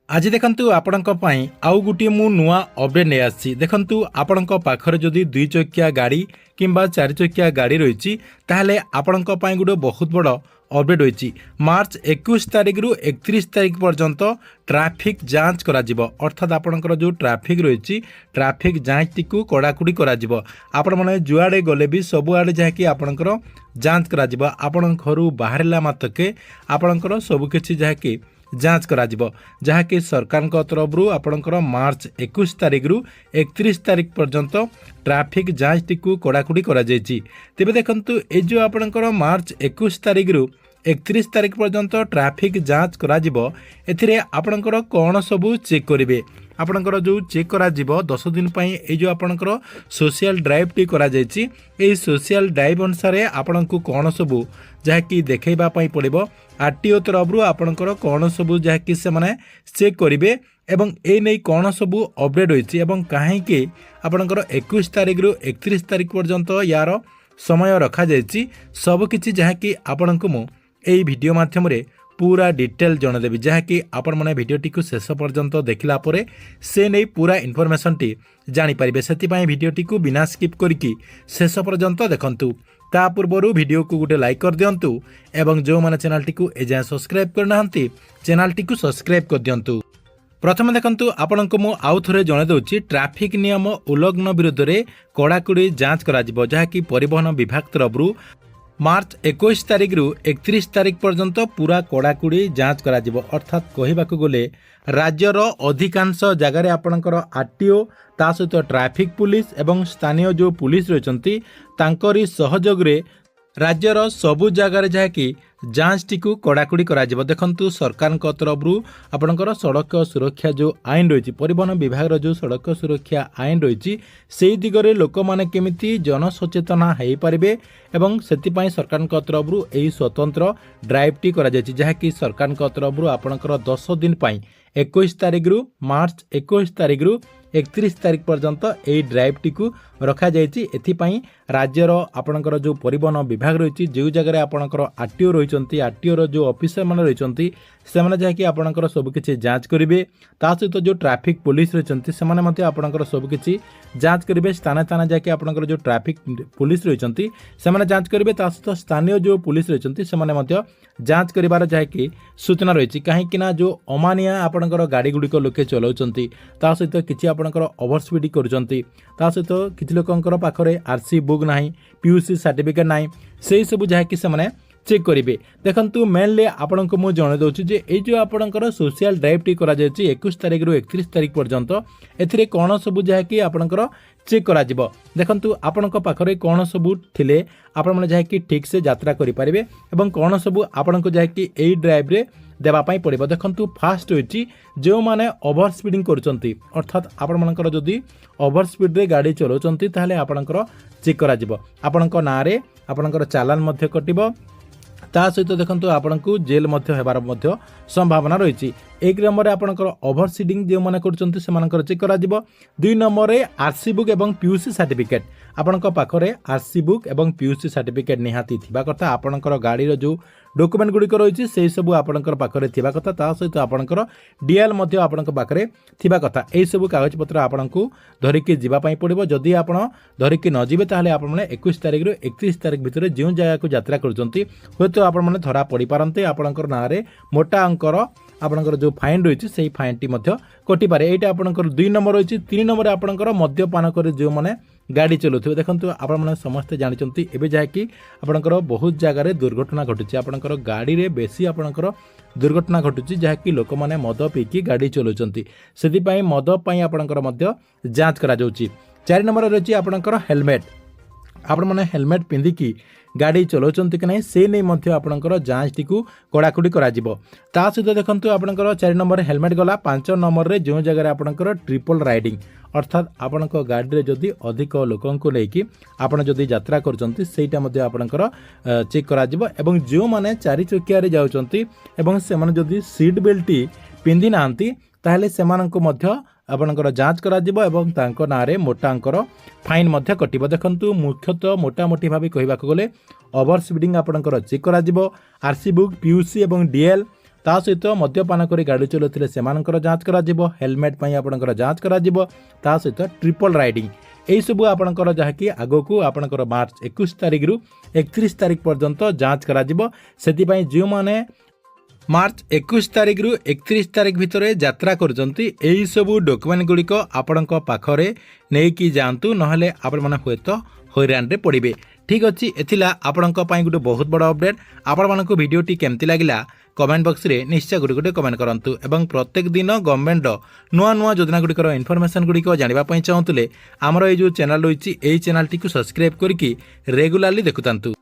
आज देखंतु आपणक पई आउ गुटिए मु नुआ अपडेट नै आछि। देखंतु आपणक पाखरे जदि दुई चकिया गाड़ी किंबा चारि चकिया गाड़ी रहिछि ताहले आपणक पई गुडो बहुत बड़ अपडेट होइछि। मार्च 21 तारिख रु 31 तारिख पर्यंत ट्रैफिक जांच करा जिवो, अर्थात आपणकर जो ट्रैफिक रहिछि ट्रैफिक जांच टिकु कड़ाकुड़ी करा जिवो। आपण माने जुआडे गले भी सब आडे जाकि आपणकर जांच करा जिवो। आपण घरु बाहरला मातके आपणकर सब किछि जाकि जांच करा जिवो, जहाँकि सरकार तरफ आपणकर मार्च 21 तारिख रु 31 तारिख पर्यंत ट्रैफिक जांच टिकु कड़ाकुड़ी करा जायछि। तेबे देखंतु ए जो आपणकर मार्च 21 तारिख रु 31 तारिख पर्यंत ट्रैफिक जांच करा जिवो, एथिरे आपणकर कोन सबु चेक करिवे। आपणकर जो चेक करा जिवो 10 दिन पई ए जो आपणकर सोशल ड्राइव टी करा जायछि, ए सोशल ड्राइव अनुसार आपणको कोन सबु जहाँकि देखैबा पई पड़िबो। आरटीओ तरफ आपणकर कोन सबु जहाँकि से माने चेक करिवे एवं ए नै कोन सबु अपडेट होइछि एवं काहेकि आपणकर 21 तारिख रु 31 तारिख पर्यंत यार समय रखा जायछि, सब किछि जहाँकि आपणको मु एई वीडियो माध्यम रे पूरा डिटेल जनदेवी, जहाँकि आपण मैंने भिडटी को शेष पर्यंत देखला परे से नहीं पूरा इनफॉरमेशन टी जानी पारिबे। सेतिपई भिडटी को बिना स्किप करके शेष पर्यंत देखंतु। ता पूर्व वीडियो को गोटे लाइक कर दियंतु एवं जो माने चैनल टी को एजाय सब्सक्राइब करनाहंती चैनल टी को सब्सक्राइब कर दियंतु। प्रथम देखंतु आपनको मु आउ थरे जणे दउची ट्रैफिक नियम उल्लंघन विरुद्ध रे कड़ाकड़ी जांच करा जिवो, जहाँकि परिवहन विभाग तरफ मार्च 21 तारिख रु 31 तारिख पर्यंत पूरा कड़ाकुड़ी जांच करा जिवो। अर्थात कहिबाकू गले राज्यर अधिकांश जगार आपणकर आरटीओ ता सहित ट्रैफिक पुलिस एवं स्थानीय जो पुलिस रहिसंती तांकरी सहयोग रे राज्यर सबु जगार जहाँकि जांच टिकु कड़ाकुड़ी करा जिवो। देखंतु सरकार तरफ आपणकर सड़क सुरक्षा जो आईन रही परिवहन विभाग जो सड़क सुरक्षा आईन रही से दिगरे लोक माने केमिति जनसचेतना हो पारिबे एवं सेतिपई सरकार तरफ यही स्वतंत्र ड्राइव टी करा जायछि, जहाँकि सरकार तरफ आपणकर 10 दिन पई 21 तारिख रु मार्च 21 तारिख रु 31 तारिख पर्यंत यही ड्राइव टी को रखा जायछि। एथिपई राज्यर आपणकर जो परिवहन विभाग रही जो जगह आपणकर आरटीओ रही आरटीओ जो ऑफिसर मान रही से माने जाकि आपणकर सबकिछि जांच करिवे। ता सहित जो ट्रैफिक पुलिस रही से माने मते आपणकर सबकिछि जांच करिवे। स्थाने स्थाने जाकि आपणकर जो ट्रैफिक पुलिस रही से माने जांच करिवे। ता सहित स्थानीय जो पुलिस रही से माने मते जांच करिवार जाकि सूचना रही कहीं ना जो अमानिया आपणकर गाड़ी गुड़िक लोके चलाउछंती ता सहित किछि आपणकर ओवर स्पीड करूछंती ता सहित किछि लोकंकर पाखरे आरसी बुक नाही पीयूसी सर्टिफिकेट नाही सेही सब जाकि से माने चेक करिवे। देखंतु मेनली आपनको मु जणे दउछि जे ए जो आपणकर सोशल ड्राइव टी करा जायछि 21 तारिख रु 31 तारिख पर्यंत एथिरे कोन सब जाकि आपणकर चेक करा जिवो। देखंतु आपणक पाखरे कोन सब थिले आपण माने जाकि ठीक से यात्रा करि पारिबे एवं कोन सब आपणको जाकि एई ड्राइव रे देवा पाई पड़िबो। देखंतु फास्ट होइछि जो माने ओवर स्पीडिंग करूचंती, अर्थात आपण मानकर जदी ओवर स्पीड रे गाड़ी चलाउचंती ताहले आपणकर चेक करा जिवो। आपणक ना रे आपणकर चालान मध्ये कटिबो। ता सहित देखंतु आपणको जेल मध्ये हेबार मध्ये संभावना रही। एक नंबर आपणकर ओवर स्पीडिंग जो माने करूचंती से मानकर चेक करा जिवो। 2 नंबर रे आरसी बुक एवं पीयूसी सर्टिफिकेट आपणक पाखरे आरसी बुक एवं पीयूसी सर्टिफिकेट निहाती थिबा कथा। आपणकर गाड़ी जो डॉक्यूमेंट गुड़िक रही से सब आपणकर पाखरे थिबा कथा। ता सहित आपणकर डीएल मध्ये आपणक पाखरे थिबा कथा। एई सब कागज पत्र आपणको धरिके जिबा पई पड़िबो। जदि आपण धरिके न जिबे ताहले आपण माने 21 तारिख रु 31 तारिख भितरे जो जगह को यात्रा करचंती होतो आपण माने धरा पड़ी पारंते। आपणकर नारे मोटा अंकर आपणकर जो फाइन रही से फाइन टी मध्ये कटि पारे। एटा आपणकर 2 नंबर रही। 3 नंबर आपणकर मद्यपान करे जो माने गाड़ी चलाउथिबे। देखंतु आपण माने समस्त जानिचंती एबे जाकि आपणकर बहुत जगह रे दुर्घटना घटुची। आपणकर गाड़ी रे बेसी आपणकर दुर्घटना घटुची जहाँकि लोक माने मद पीकी गाड़ी चलाउचंती, सेति पई मद पई आपणकर मध्य जांच करा जाउची। 4 नंबर रही आपणकर हेलमेट। आपण माने हेलमेट पिंधिकी गाड़ी चलाउचंती कि नहीं से नहीं मध्य आपणकर जांच टिकु कड़ाकुड़ी करा जिवो। ता सहित देखंतु आपणकर 4 नंबर हेलमेट गला। 5 नंबर रे जो जगह आपणकर ट्रिपल राइडिंग, अर्थात आपणक गाड़ी रे जदि अधिक लोकंको लेकी आपण जदि यात्रा करचंती सेटा मध्ये आपणकर चेक करा जिवो। एवं जो माने 4 चकिया रे जाउचंती एवं से माने जदि सीट बेल्ट पिंधि नांती ताहले सेमानंको मध्य आपणकर जांच करा जिवो एवं तांको नारे मोटा अंकर फाइन मध्य कटिबो। देखंतु मुख्यतः मोटामोटी भाबे कहिबाक गले ओवर स्पीडिंग आपणकर चेक करा जिवो। आरसी बुक पीयूसी एवं डीएल ତା ସହିତ ମଦ୍ୟପାନ କରି ଗାଡ଼ି ଚଲାଉଥିଲେ ସେମାନଙ୍କର ଯାଞ୍ଚ କରାଯିବ। ହେଲମେଟ୍ ପାଇଁ ଆପଣଙ୍କର ଯାଞ୍ଚ କରାଯିବ। ତା ସହିତ ଟ୍ରିପଲ୍ ରାଇଡିଂ ଏହିସବୁ ଆପଣଙ୍କର ଯାହାକି ଆଗକୁ ଆପଣଙ୍କର ମାର୍ଚ୍ଚ 21 ତାରିଖରୁ 31 ତାରିଖ ପର୍ଯ୍ୟନ୍ତ ଯାଞ୍ଚ କରାଯିବ। ସେଥିପାଇଁ ଯେଉଁମାନେ ମାର୍ଚ୍ଚ 21 ତାରିଖରୁ 31 ତାରିଖ ଭିତରେ ଯାତ୍ରା କରୁଛନ୍ତି ଏହିସବୁ ଡକୁମେଣ୍ଟ ଗୁଡ଼ିକ ଆପଣଙ୍କ ପାଖରେ ନେଇକି ଯାଆନ୍ତୁ, ନହେଲେ ଆପଣମାନେ ହୁଏତ ହଇରାଣରେ ପଡ଼ିବେ। ଠିକ୍ ଅଛି, ଏଥିଲା ଆପଣଙ୍କ ପାଇଁ ଗୋଟେ ବହୁତ ବଡ଼ ଅପଡେଟ୍। ଆପଣମାନଙ୍କୁ ଭିଡ଼ିଓଟି କେମିତି ଲାଗିଲା କମେଣ୍ଟ ବକ୍ସରେ ନିଶ୍ଚୟ ଗୋଟେ କମେଣ୍ଟ କରନ୍ତୁ ଏବଂ ପ୍ରତ୍ୟେକ ଦିନ ଗଭର୍ଣ୍ଣମେଣ୍ଟର ନୂଆ ନୂଆ ଯୋଜନା ଗୁଡ଼ିକର ଇନଫର୍ମେସନ୍ ଗୁଡ଼ିକ ଜାଣିବା ପାଇଁ ଚାହୁଁଥିଲେ ଆମର ଏଇ ଯେଉଁ ଚ୍ୟାନେଲ୍ ରହିଛି ଏହି ଚ୍ୟାନେଲଟିକୁ ସବସ୍କ୍ରାଇବ୍ କରିକି ରେଗୁଲାରଲି ଦେଖୁଥାନ୍ତୁ।